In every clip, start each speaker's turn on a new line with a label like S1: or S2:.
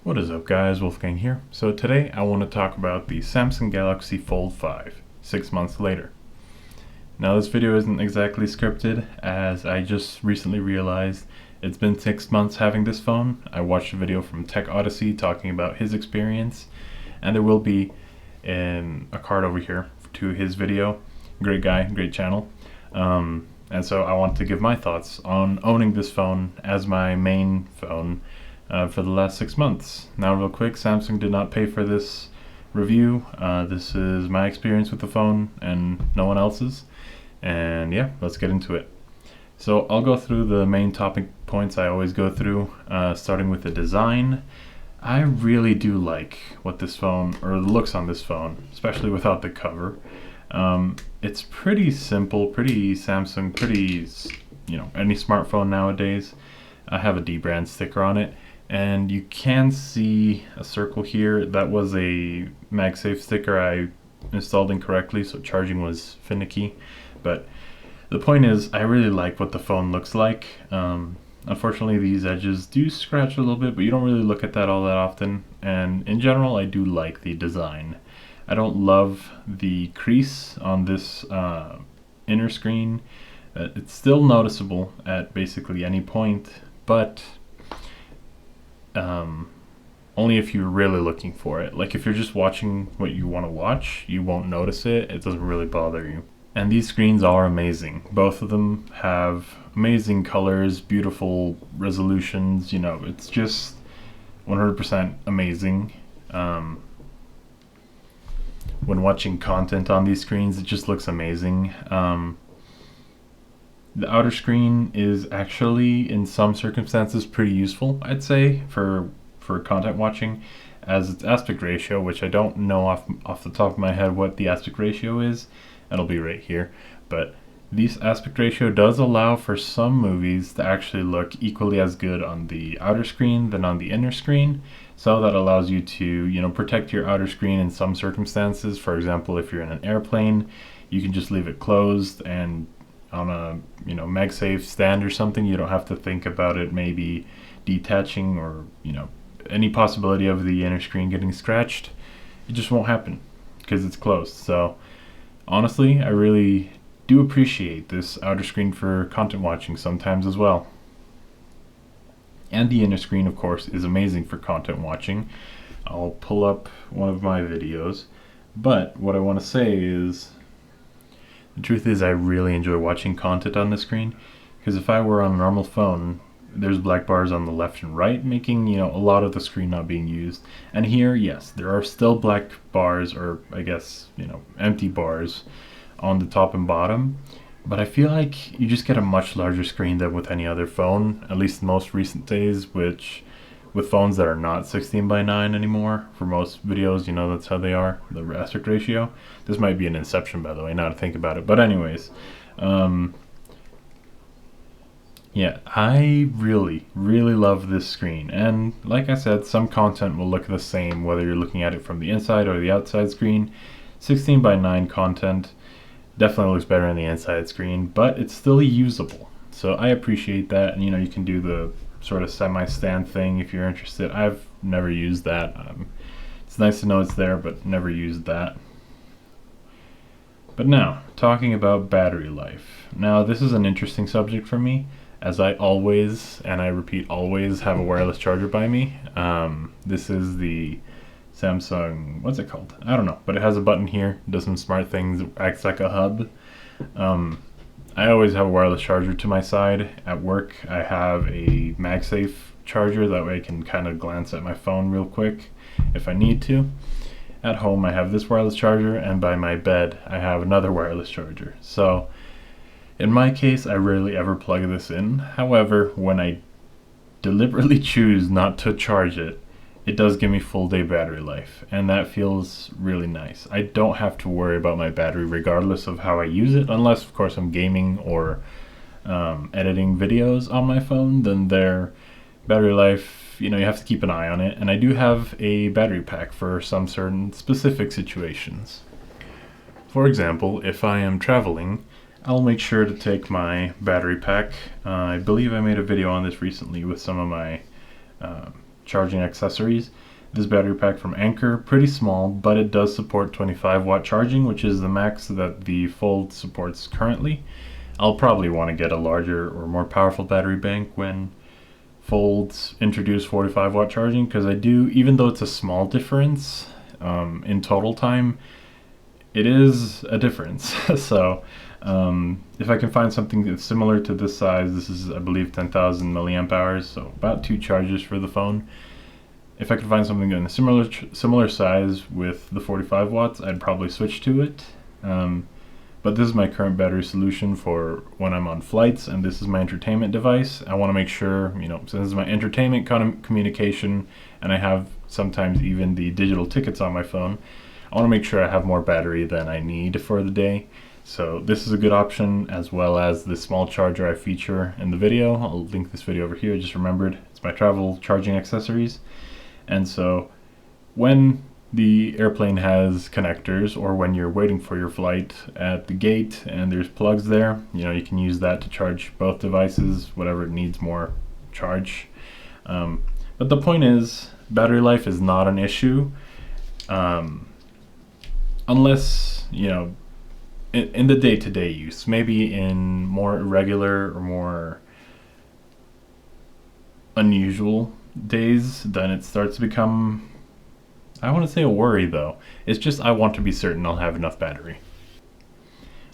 S1: What is up guys, Wolfgang here. So today I want to talk about the Samsung Galaxy Fold 5, 6 months later. Now this video isn't exactly scripted, as I just recently realized it's been 6 months having this phone. I watched a video from Tech Odyssey talking about his experience, and there will be a card over here to his video. Great guy, great channel. And so I want to give my thoughts on owning this phone as my main phone for the last 6 months. Now real quick, Samsung did not pay for this review. This is my experience with the phone and no one else's. And yeah, let's get into it. So I'll go through the main topic points I always go through, starting with the design. I really do like what this phone, or looks on this phone, especially without the cover. It's pretty simple, pretty Samsung, pretty, any smartphone nowadays. I have a D-brand sticker on it, and you can see a circle here. That was a MagSafe sticker I installed incorrectly, so charging was finicky. But the point is, I really like what the phone looks like. Unfortunately, these edges do scratch a little bit, but you don't really look at that all that often. And in general, I do like the design. I don't love the crease on this inner screen. It's still noticeable at basically any point, but only if you're really looking for it. Like if you're just watching what you want to watch, you won't notice it. It doesn't really bother you. And these screens are amazing. Both of them have amazing colors, beautiful resolutions. It's just 100% amazing. When watching content on these screens, it just looks amazing. The outer screen is actually, in some circumstances, pretty useful, I'd say, for content watching, as its aspect ratio, which I don't know off the top of my head what the aspect ratio is. It'll be right here. But this aspect ratio does allow for some movies to actually look equally as good on the outer screen than on the inner screen. So that allows you to, protect your outer screen in some circumstances. For example, if you're in an airplane, you can just leave it closed, and on a, MagSafe stand or something, you don't have to think about it maybe detaching or, any possibility of the inner screen getting scratched. It just won't happen because it's closed. So honestly, I really do appreciate this outer screen for content watching sometimes as well. And the inner screen, of course, is amazing for content watching. I'll pull up one of my videos. But what I want to say is, the truth is I really enjoy watching content on the screen, because if I were on a normal phone, there's black bars on the left and right, making, a lot of the screen not being used. And here, yes, there are still black bars, or I guess, empty bars on the top and bottom. But I feel like you just get a much larger screen than with any other phone, at least in most recent days, which with phones that are not 16:9 anymore, for most videos, that's how they are, the aspect ratio. This might be an inception, by the way, now to think about it. But anyways, yeah, I really, really love this screen. And like I said, some content will look the same whether you're looking at it from the inside or the outside screen. 16:9 content definitely looks better on the inside screen, but it's still usable. So I appreciate that. And you can do the sort of semi-stand thing if you're interested. I've never used that. It's nice to know it's there, but never used that. But now, talking about battery life. Now, this is an interesting subject for me, as I always, and I repeat always, have a wireless charger by me. This is the Samsung, what's it called? I don't know, but it has a button here, does some smart things, acts like a hub. I always have a wireless charger to my side. At work, I have a MagSafe charger, that way I can kind of glance at my phone real quick if I need to. At home, I have this wireless charger, and by my bed, I have another wireless charger. So in my case, I rarely ever plug this in. However, when I deliberately choose not to charge it, it does give me full day battery life, and that feels really nice. I don't have to worry about my battery regardless of how I use it, unless of course I'm gaming or editing videos on my phone. Then their battery life, you have to keep an eye on it. And I do have a battery pack for some certain specific situations. For example, if I am traveling, I'll make sure to take my battery pack. I believe I made a video on this recently with some of my charging accessories. This battery pack from Anker, pretty small, but it does support 25 watt charging, which is the max that the Fold supports currently. I'll probably want to get a larger or more powerful battery bank when Folds introduce 45 watt charging, because I do, even though it's a small difference in total time, it is a difference. So if I can find something that's similar to this size, this is, I believe, 10,000 milliamp hours, so about 2 charges for the phone. If I could find something in a similar size with the 45 watts, I'd probably switch to it. But this is my current battery solution for when I'm on flights, and this is my entertainment device. I want to make sure, since this is my entertainment communication, and I have sometimes even the digital tickets on my phone, I want to make sure I have more battery than I need for the day. So this is a good option, as well as the small charger I feature in the video. I'll link this video over here. I just remembered it's my travel charging accessories. And so when the airplane has connectors, or when you're waiting for your flight at the gate and there's plugs there, you can use that to charge both devices, whatever it needs more charge. But the point is, battery life is not an issue, unless, in the day-to-day use. Maybe in more irregular or more unusual days, then it starts to become, I want to say, a worry though. It's just I want to be certain I'll have enough battery.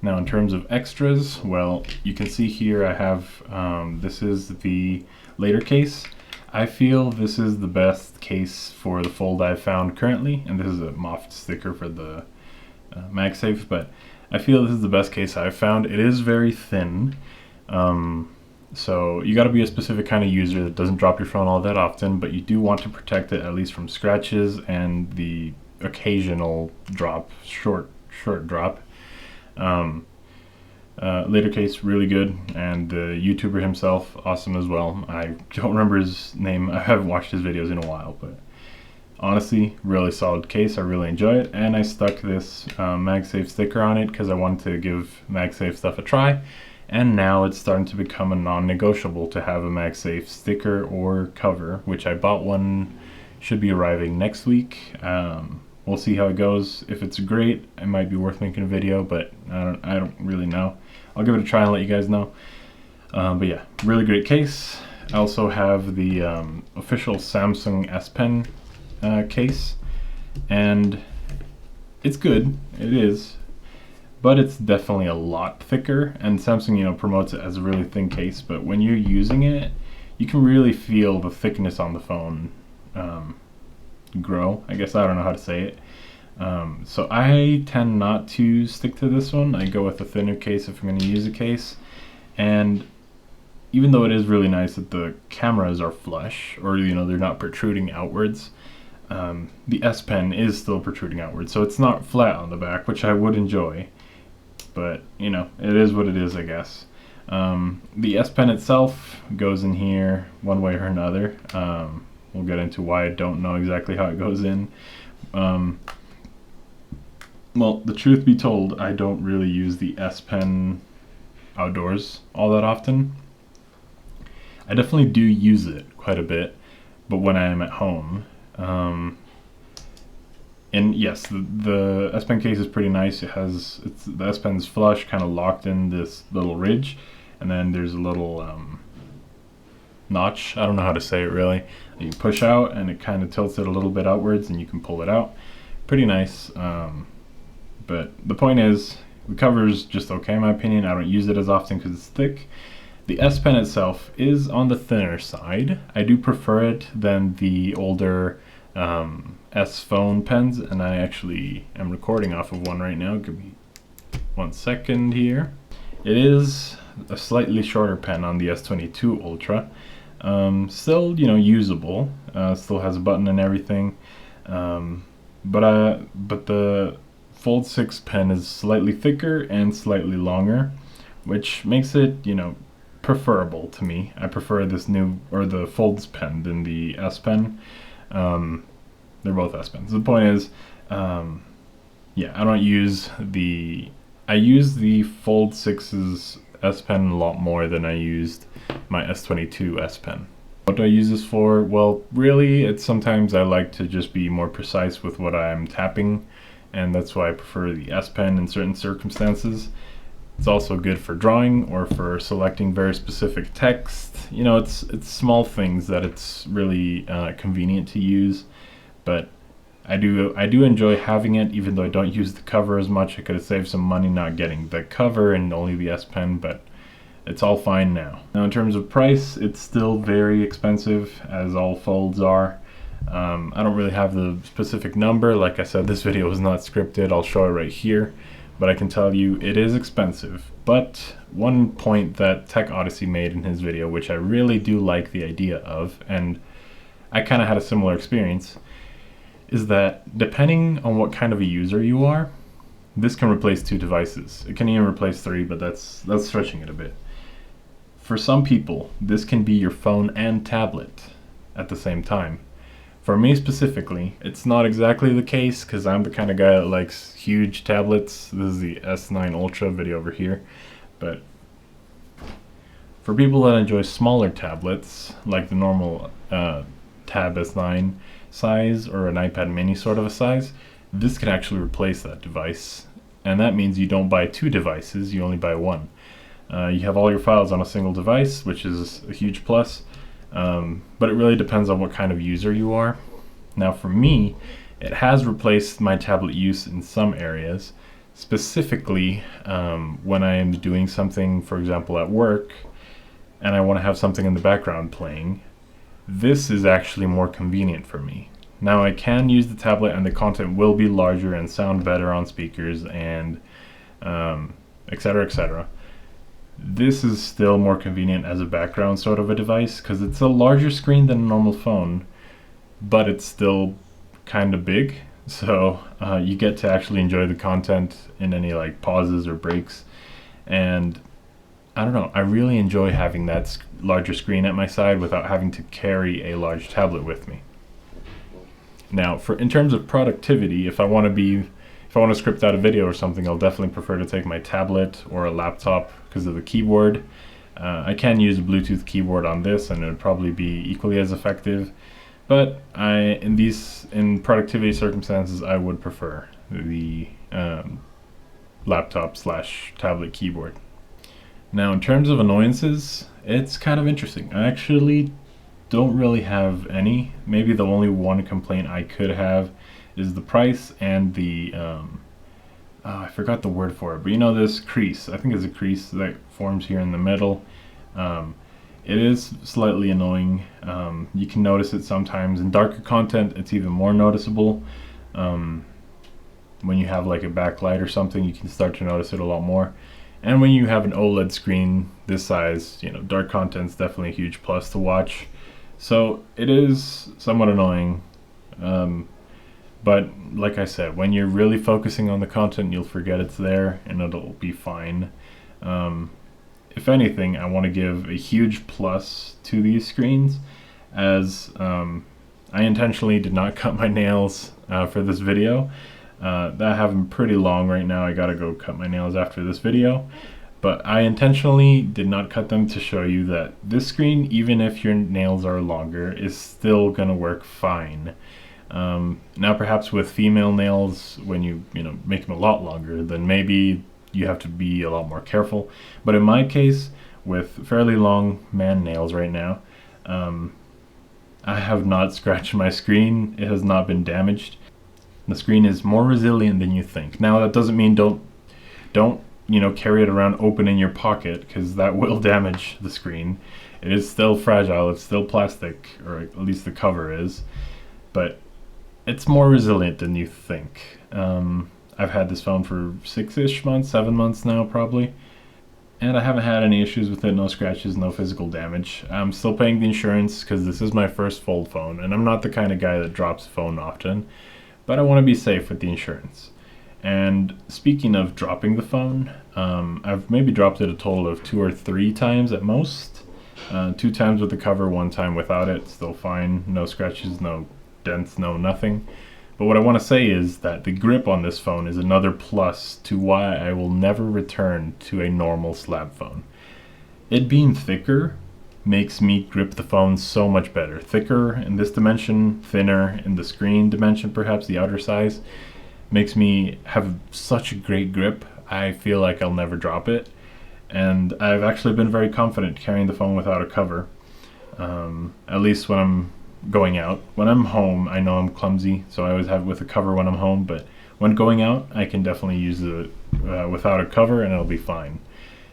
S1: Now in terms of extras, well, you can see here I have, this is the later case. I feel this is the best case for the Fold I've found currently, and this is a mocked sticker for the MagSafe, but I feel this is the best case I've found. It is very thin, so you got to be a specific kind of user that doesn't drop your phone all that often, but you do want to protect it at least from scratches and the occasional drop, short drop. Later case, really good, and the YouTuber himself, awesome as well. I don't remember his name. I haven't watched his videos in a while, but honestly, really solid case. I really enjoy it, and I stuck this MagSafe sticker on it because I wanted to give MagSafe stuff a try. And now it's starting to become a non-negotiable to have a MagSafe sticker or cover, which I bought one, should be arriving next week. We'll see how it goes. If it's great, it might be worth making a video, but I don't really know. I'll give it a try and let you guys know. But yeah, really great case. I also have the official Samsung S Pen case, and it's good. It is. But it's definitely a lot thicker, and Samsung, promotes it as a really thin case, but when you're using it, you can really feel the thickness on the phone grow. I guess I don't know how to say it. So I tend not to stick to this one. I go with a thinner case if I'm going to use a case, and even though it is really nice that the cameras are flush, or they're not protruding outwards, the S Pen is still protruding outwards, so it's not flat on the back, which I would enjoy. But it is what it is, I guess. The S Pen itself goes in here one way or another. We'll get into why I don't know exactly how it goes in. Well, the truth be told, I don't really use the S Pen outdoors all that often. I definitely do use it quite a bit, but when I am at home. And yes, the S Pen case is pretty nice. The S Pen's flush, kind of locked in this little ridge, and then there's a little notch. I don't know how to say it really. You push out, and it kind of tilts it a little bit outwards, and you can pull it out. Pretty nice. But the point is, the cover's just okay in my opinion. I don't use it as often because it's thick. The S Pen itself is on the thinner side. I do prefer it than the older S phone pens, and I actually am recording off of one right now. Give me 1 second here. It is a slightly shorter pen on the S22 Ultra. Still, usable. Still has a button and everything. But the Fold 6 pen is slightly thicker and slightly longer, which makes it, preferable to me. I prefer this the Fold's pen than the S Pen. They're both S Pens. The point is, yeah, I use the Fold 6's S Pen a lot more than I used my S22 S Pen. What do I use this for? Well, really, it's sometimes I like to just be more precise with what I'm tapping, and that's why I prefer the S Pen in certain circumstances. It's also good for drawing or for selecting very specific text. You know, it's small things that it's really convenient to use, but I do enjoy having it, even though I don't use the cover as much. I could have saved some money not getting the cover and only the S Pen, but it's all fine now. Now in terms of price, it's still very expensive, as all folds are. I don't really have the specific number. Like I said, this video was not scripted. I'll show it right here, but I can tell you it is expensive. But one point that Tech Odyssey made in his video, which I really do like the idea of, and I kind of had a similar experience, is that depending on what kind of a user you are, this can replace 2 devices. It can even replace 3, but that's stretching it a bit. For some people, this can be your phone and tablet at the same time. For me specifically, it's not exactly the case, because I'm the kind of guy that likes huge tablets. This is the S9 Ultra video over here. But for people that enjoy smaller tablets, like the normal Tab S9 size or an iPad mini sort of a size, this can actually replace that device. And that means you don't buy 2 devices, you only buy 1. You have all your files on a single device, which is a huge plus, but it really depends on what kind of user you are. Now for me, it has replaced my tablet use in some areas, specifically when I am doing something, for example at work, and I want to have something in the background playing. This is actually more convenient for me. Now I can use the tablet and the content will be larger and sound better on speakers and etc, etc. This is still more convenient as a background sort of a device, because it's a larger screen than a normal phone, but it's still kind of big, so you get to actually enjoy the content in any like pauses or breaks. And I don't know, I really enjoy having that larger screen at my side without having to carry a large tablet with me. Now in terms of productivity, if I want to script out a video or something, I'll definitely prefer to take my tablet or a laptop because of the keyboard. I can use a Bluetooth keyboard on this and it would probably be equally as effective, but in productivity circumstances, I would prefer the laptop / tablet keyboard. Now in terms of annoyances, it's kind of interesting. I actually don't really have any. Maybe the only one complaint I could have is the price and the I forgot the word for it, but you know, this crease, I think it's a crease that forms here in the middle. It is slightly annoying. You can notice it sometimes in darker content. It's even more noticeable. When you have like a backlight or something, you can start to notice it a lot more. And when you have an OLED screen this size, you know, dark content's definitely a huge plus to watch. So it is somewhat annoying. But like I said, when you're really focusing on the content, you'll forget it's there and it'll be fine. If anything, I want to give a huge plus to these screens, as I intentionally did not cut my nails for this video. I have them pretty long right now. I gotta go cut my nails after this video. But I intentionally did not cut them to show you that this screen, even if your nails are longer, is still gonna work fine. Now perhaps with female nails, when you make them a lot longer, then maybe you have to be a lot more careful. But in my case, with fairly long man nails right now, I have not scratched my screen. It has not been damaged. The screen is more resilient than you think. Now that doesn't mean don't carry it around open in your pocket, because that will damage the screen. It is still fragile. It's still plastic, or at least the cover is, but it's more resilient than you think. I've had this phone for 6-ish months, 7 months now probably, and I haven't had any issues with it. No scratches, no physical damage. I'm still paying the insurance because this is my first fold phone, and I'm not the kind of guy that drops a phone often, but I want to be safe with the insurance. And speaking of dropping the phone, I've maybe dropped it a total of 2 or 3 times at most. 2 times with the cover, 1 time without it, still fine. No scratches, no dents, no nothing. But what I want to say is that the grip on this phone is another plus to why I will never return to a normal slab phone. It being thicker makes me grip the phone so much better. Thicker in this dimension, thinner in the screen dimension, perhaps the outer size, makes me have such a great grip. I feel like I'll never drop it, and I've actually been very confident carrying the phone without a cover, at least when I'm going out. When I'm home, I know I'm clumsy, so I always have it with a cover when I'm home, but when going out, I can definitely use it without a cover and it'll be fine.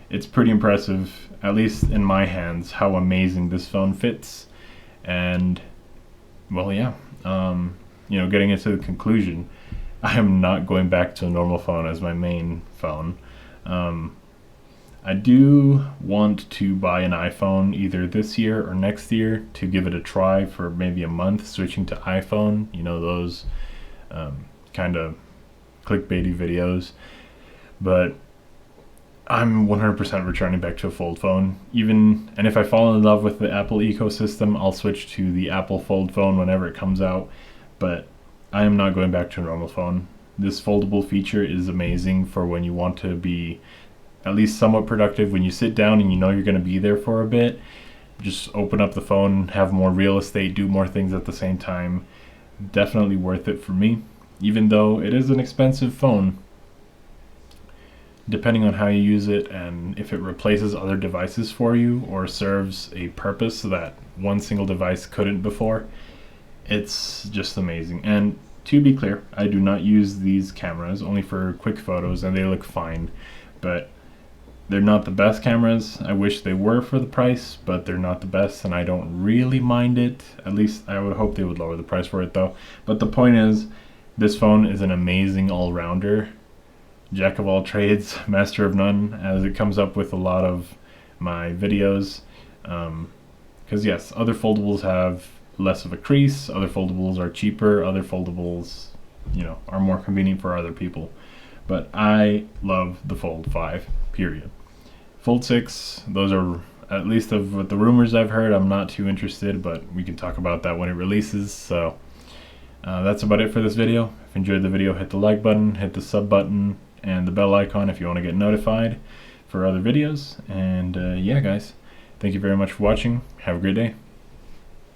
S1: It's pretty impressive, at least in my hands, how amazing this phone fits. And, well, yeah, getting into the conclusion, I am not going back to a normal phone as my main phone. I do want to buy an iPhone either this year or next year to give it a try for maybe a month, switching to iPhone, those kind of clickbaity videos. But I'm 100% returning back to a fold phone. And if I fall in love with the Apple ecosystem, I'll switch to the Apple fold phone whenever it comes out. But I am not going back to a normal phone. This foldable feature is amazing for when you want to be at least somewhat productive. When you sit down and you know you're going to be there for a bit, just open up the phone, have more real estate, do more things at the same time. Definitely worth it for me. Even though it is an expensive phone, depending on how you use it and if it replaces other devices for you or serves a purpose that one single device couldn't before, it's just amazing. And to be clear, I do not use these cameras, only for quick photos, and they look fine, but they're not the best cameras. I wish they were for the price, but they're not the best, and I don't really mind it. At least I would hope they would lower the price for it though. But the point is, this phone is an amazing all-rounder, jack of all trades, master of none, as it comes up with a lot of my videos. Because yes, other foldables have less of a crease, other foldables are cheaper, other foldables, are more convenient for other people. But I love the Fold 5, period. Fold 6, those are, at least of what the rumors I've heard, I'm not too interested, but we can talk about that when it releases. So that's about it for this video. If you enjoyed the video, hit the like button, hit the sub button, and the bell icon if you want to get notified for other videos. And yeah, guys, thank you very much for watching. Have a great day.